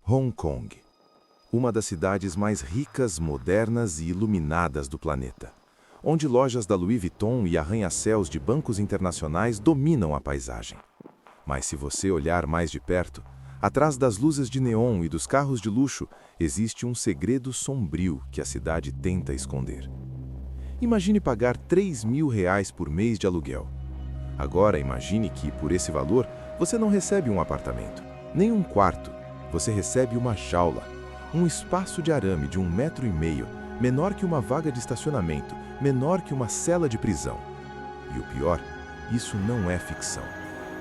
Hong Kong, uma das cidades mais ricas, modernas e iluminadas do planeta, onde lojas da Louis Vuitton e arranha-céus de bancos internacionais dominam a paisagem. Mas se você olhar mais de perto, atrás das luzes de neon e dos carros de luxo, existe um segredo sombrio que a cidade tenta esconder. Imagine pagar R$ 3.000 por mês de aluguel. Agora imagine que, por esse valor, você não recebe um apartamento, nem um quarto. Você recebe uma jaula, um espaço de arame de 1,5 m, menor que uma vaga de estacionamento, menor que uma cela de prisão. E o pior, isso não é ficção.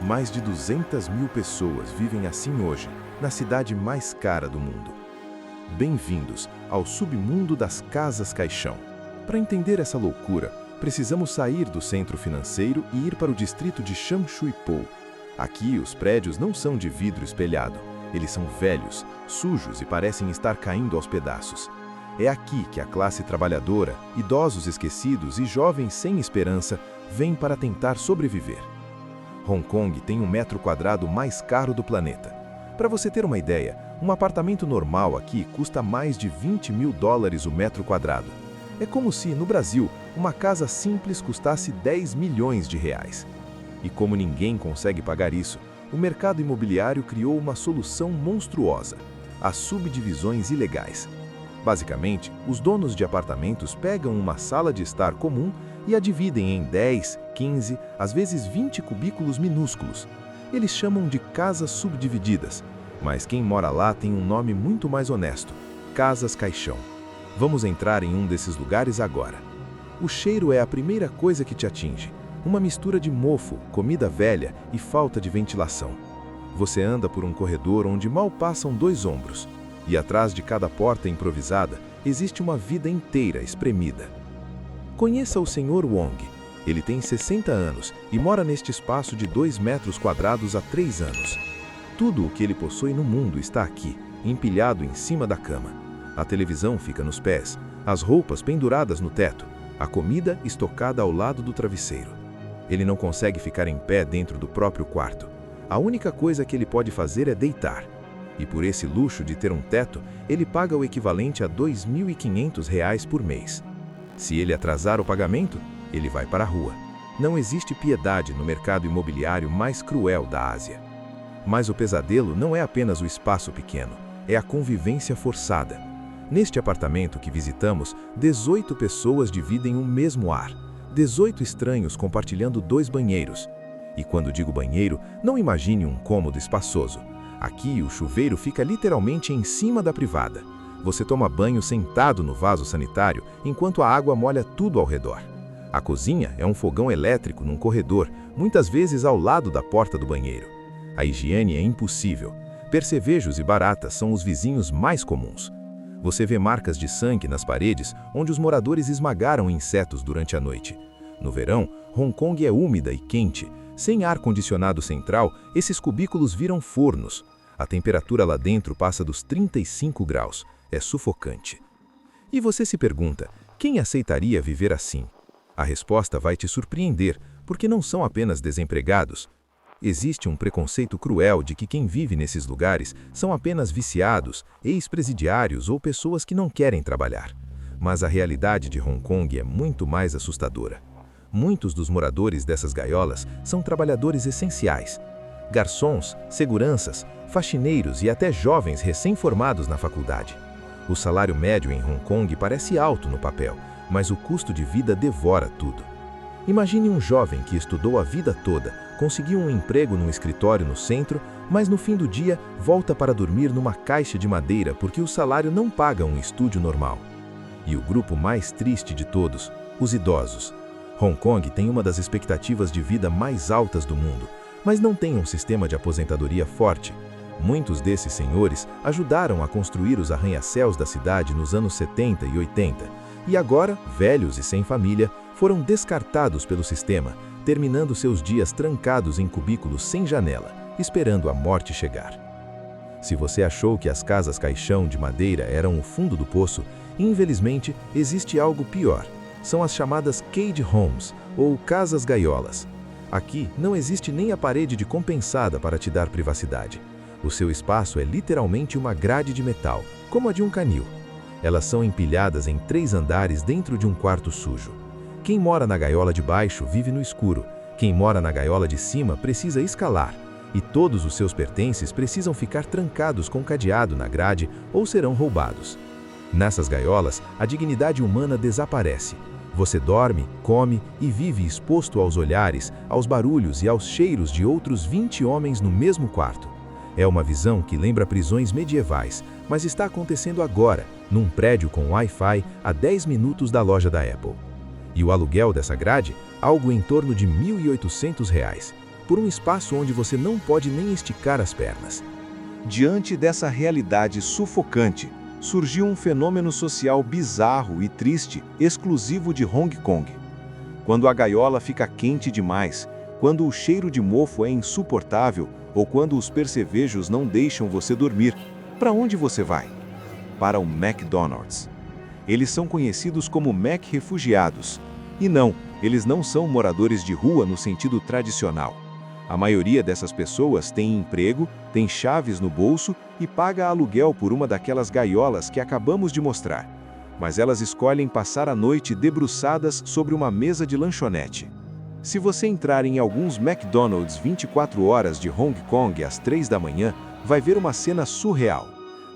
Mais de 200.000 pessoas vivem assim hoje, na cidade mais cara do mundo. Bem-vindos ao submundo das casas caixão. Para entender essa loucura, precisamos sair do centro financeiro e ir para o distrito de Sham Shui Po. Aqui, os prédios não são de vidro espelhado. Eles são velhos, sujos e parecem estar caindo aos pedaços. É aqui que a classe trabalhadora, idosos esquecidos e jovens sem esperança vêm para tentar sobreviver. Hong Kong tem o metro quadrado mais caro do planeta. Para você ter uma ideia, um apartamento normal aqui custa mais de $20.000 o metro quadrado. É como se, no Brasil, uma casa simples custasse R$ 10 milhões. E como ninguém consegue pagar isso, o mercado imobiliário criou uma solução monstruosa: as subdivisões ilegais. Basicamente, os donos de apartamentos pegam uma sala de estar comum e a dividem em 10, 15, às vezes 20 cubículos minúsculos. Eles chamam de casas subdivididas, mas quem mora lá tem um nome muito mais honesto: casas caixão. Vamos entrar em um desses lugares agora. O cheiro é a primeira coisa que te atinge. Uma mistura de mofo, comida velha e falta de ventilação. Você anda por um corredor onde mal passam 2 ombros, e atrás de cada porta improvisada existe uma vida inteira espremida. Conheça o Sr. Wong. Ele tem 60 anos e mora neste espaço de 2 metros quadrados há 3 anos. Tudo o que ele possui no mundo está aqui, empilhado em cima da cama. A televisão fica nos pés, as roupas penduradas no teto, a comida estocada ao lado do travesseiro. Ele não consegue ficar em pé dentro do próprio quarto. A única coisa que ele pode fazer é deitar. E por esse luxo de ter um teto, ele paga o equivalente a R$ 2.500 por mês. Se ele atrasar o pagamento, ele vai para a rua. Não existe piedade no mercado imobiliário mais cruel da Ásia. Mas o pesadelo não é apenas o espaço pequeno, é a convivência forçada. Neste apartamento que visitamos, 18 pessoas dividem o mesmo ar. 18 estranhos compartilhando 2 banheiros. E quando digo banheiro, não imagine um cômodo espaçoso. Aqui, o chuveiro fica literalmente em cima da privada. Você toma banho sentado no vaso sanitário, enquanto a água molha tudo ao redor. A cozinha é um fogão elétrico num corredor, muitas vezes ao lado da porta do banheiro. A higiene é impossível. Percevejos e baratas são os vizinhos mais comuns. Você vê marcas de sangue nas paredes onde os moradores esmagaram insetos durante a noite. No verão, Hong Kong é úmida e quente. Sem ar-condicionado central, esses cubículos viram fornos. A temperatura lá dentro passa dos 35 graus. É sufocante. E você se pergunta, quem aceitaria viver assim? A resposta vai te surpreender, porque não são apenas desempregados. Existe um preconceito cruel de que quem vive nesses lugares são apenas viciados, ex-presidiários ou pessoas que não querem trabalhar. Mas a realidade de Hong Kong é muito mais assustadora. Muitos dos moradores dessas gaiolas são trabalhadores essenciais. Garçons, seguranças, faxineiros e até jovens recém-formados na faculdade. O salário médio em Hong Kong parece alto no papel, mas o custo de vida devora tudo. Imagine um jovem que estudou a vida toda, conseguiu um emprego num escritório no centro, mas no fim do dia volta para dormir numa caixa de madeira porque o salário não paga um estúdio normal. E o grupo mais triste de todos, os idosos. Hong Kong tem uma das expectativas de vida mais altas do mundo, mas não tem um sistema de aposentadoria forte. Muitos desses senhores ajudaram a construir os arranha-céus da cidade nos anos 70 e 80, e agora, velhos e sem família, foram descartados pelo sistema, terminando seus dias trancados em cubículos sem janela, esperando a morte chegar. Se você achou que as casas caixão de madeira eram o fundo do poço, infelizmente existe algo pior. São as chamadas cage homes, ou casas gaiolas. Aqui não existe nem a parede de compensada para te dar privacidade. O seu espaço é literalmente uma grade de metal, como a de um canil. Elas são empilhadas em 3 andares dentro de um quarto sujo. Quem mora na gaiola de baixo vive no escuro. Quem mora na gaiola de cima precisa escalar. E todos os seus pertences precisam ficar trancados com cadeado na grade ou serão roubados. Nessas gaiolas, a dignidade humana desaparece. Você dorme, come e vive exposto aos olhares, aos barulhos e aos cheiros de outros 20 homens no mesmo quarto. É uma visão que lembra prisões medievais, mas está acontecendo agora, num prédio com Wi-Fi a 10 minutos da loja da Apple. E o aluguel dessa grade? Algo em torno de R$ 1.800, por um espaço onde você não pode nem esticar as pernas. Diante dessa realidade sufocante, surgiu um fenômeno social bizarro e triste, exclusivo de Hong Kong. Quando a gaiola fica quente demais, quando o cheiro de mofo é insuportável ou quando os percevejos não deixam você dormir, para onde você vai? Para o McDonald's. Eles são conhecidos como Mac refugiados. E não, eles não são moradores de rua no sentido tradicional. A maioria dessas pessoas tem emprego, tem chaves no bolso e paga aluguel por uma daquelas gaiolas que acabamos de mostrar. Mas elas escolhem passar a noite debruçadas sobre uma mesa de lanchonete. Se você entrar em alguns McDonald's 24 horas de Hong Kong às 3 da manhã, vai ver uma cena surreal.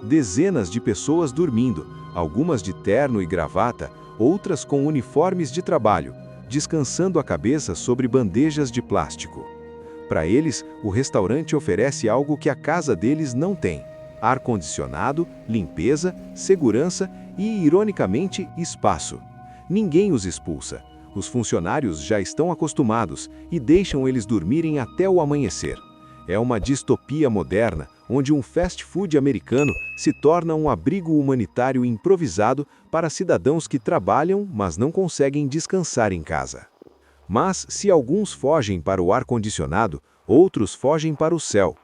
Dezenas de pessoas dormindo, algumas de terno e gravata, outras com uniformes de trabalho, descansando a cabeça sobre bandejas de plástico. Para eles, o restaurante oferece algo que a casa deles não tem: ar-condicionado, limpeza, segurança e, ironicamente, espaço. Ninguém os expulsa. Os funcionários já estão acostumados e deixam eles dormirem até o amanhecer. É uma distopia moderna, onde um fast food americano se torna um abrigo humanitário improvisado para cidadãos que trabalham, mas não conseguem descansar em casa. Mas, se alguns fogem para o ar-condicionado, outros fogem para o céu.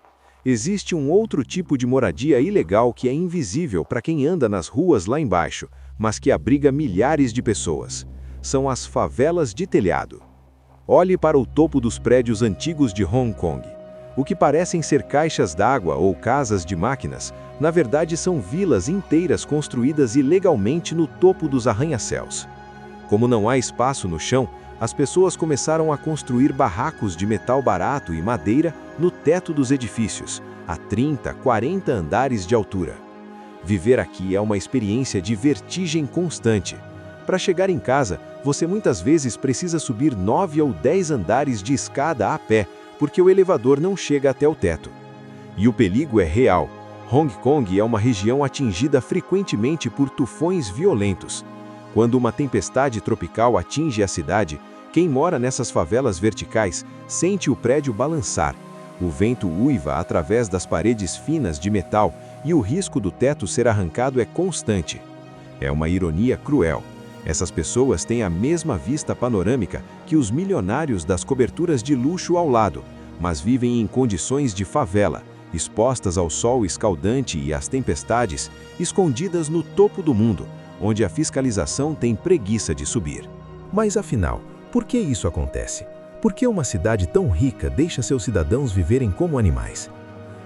Existe um outro tipo de moradia ilegal que é invisível para quem anda nas ruas lá embaixo, mas que abriga milhares de pessoas. São as favelas de telhado. Olhe para o topo dos prédios antigos de Hong Kong. O que parecem ser caixas d'água ou casas de máquinas, na verdade são vilas inteiras construídas ilegalmente no topo dos arranha-céus. Como não há espaço no chão, as pessoas começaram a construir barracos de metal barato e madeira no teto dos edifícios, a 30, 40 andares de altura. Viver aqui é uma experiência de vertigem constante. Para chegar em casa, você muitas vezes precisa subir 9 ou 10 andares de escada a pé, porque o elevador não chega até o teto. E o perigo é real. Hong Kong é uma região atingida frequentemente por tufões violentos. Quando uma tempestade tropical atinge a cidade, quem mora nessas favelas verticais sente o prédio balançar. O vento uiva através das paredes finas de metal e o risco do teto ser arrancado é constante. É uma ironia cruel. Essas pessoas têm a mesma vista panorâmica que os milionários das coberturas de luxo ao lado, mas vivem em condições de favela, expostas ao sol escaldante e às tempestades, escondidas no topo do mundo, onde a fiscalização tem preguiça de subir. Mas afinal, por que isso acontece? Por que uma cidade tão rica deixa seus cidadãos viverem como animais?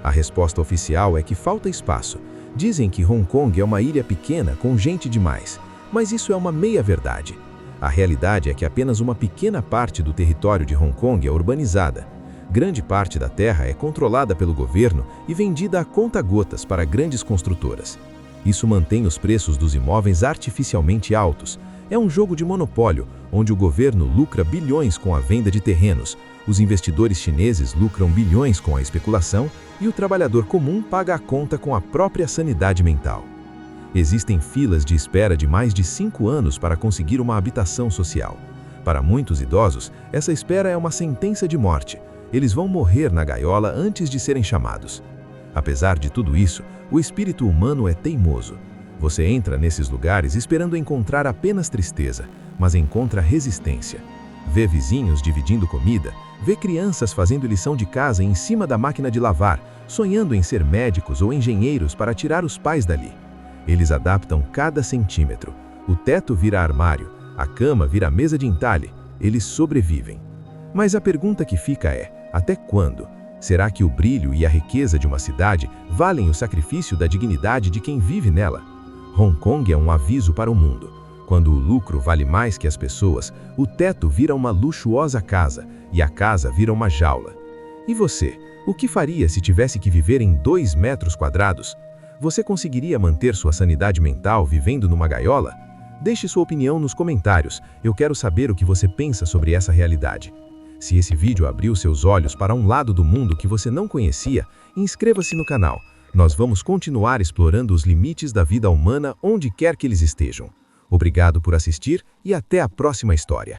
A resposta oficial é que falta espaço. Dizem que Hong Kong é uma ilha pequena com gente demais, mas isso é uma meia-verdade. A realidade é que apenas uma pequena parte do território de Hong Kong é urbanizada. Grande parte da terra é controlada pelo governo e vendida a conta-gotas para grandes construtoras. Isso mantém os preços dos imóveis artificialmente altos. É um jogo de monopólio, onde o governo lucra bilhões com a venda de terrenos, os investidores chineses lucram bilhões com a especulação e o trabalhador comum paga a conta com a própria sanidade mental. Existem filas de espera de mais de 5 anos para conseguir uma habitação social. Para muitos idosos, essa espera é uma sentença de morte. Eles vão morrer na gaiola antes de serem chamados. Apesar de tudo isso, o espírito humano é teimoso. Você entra nesses lugares esperando encontrar apenas tristeza, mas encontra resistência. Vê vizinhos dividindo comida, vê crianças fazendo lição de casa em cima da máquina de lavar, sonhando em ser médicos ou engenheiros para tirar os pais dali. Eles adaptam cada centímetro. O teto vira armário, a cama vira mesa de entalhe. Eles sobrevivem. Mas a pergunta que fica é: até quando? Será que o brilho e a riqueza de uma cidade valem o sacrifício da dignidade de quem vive nela? Hong Kong é um aviso para o mundo. Quando o lucro vale mais que as pessoas, o teto vira uma luxuosa casa e a casa vira uma jaula. E você, o que faria se tivesse que viver em 2 metros quadrados? Você conseguiria manter sua sanidade mental vivendo numa gaiola? Deixe sua opinião nos comentários, eu quero saber o que você pensa sobre essa realidade. Se esse vídeo abriu seus olhos para um lado do mundo que você não conhecia, inscreva-se no canal. Nós vamos continuar explorando os limites da vida humana onde quer que eles estejam. Obrigado por assistir e até a próxima história.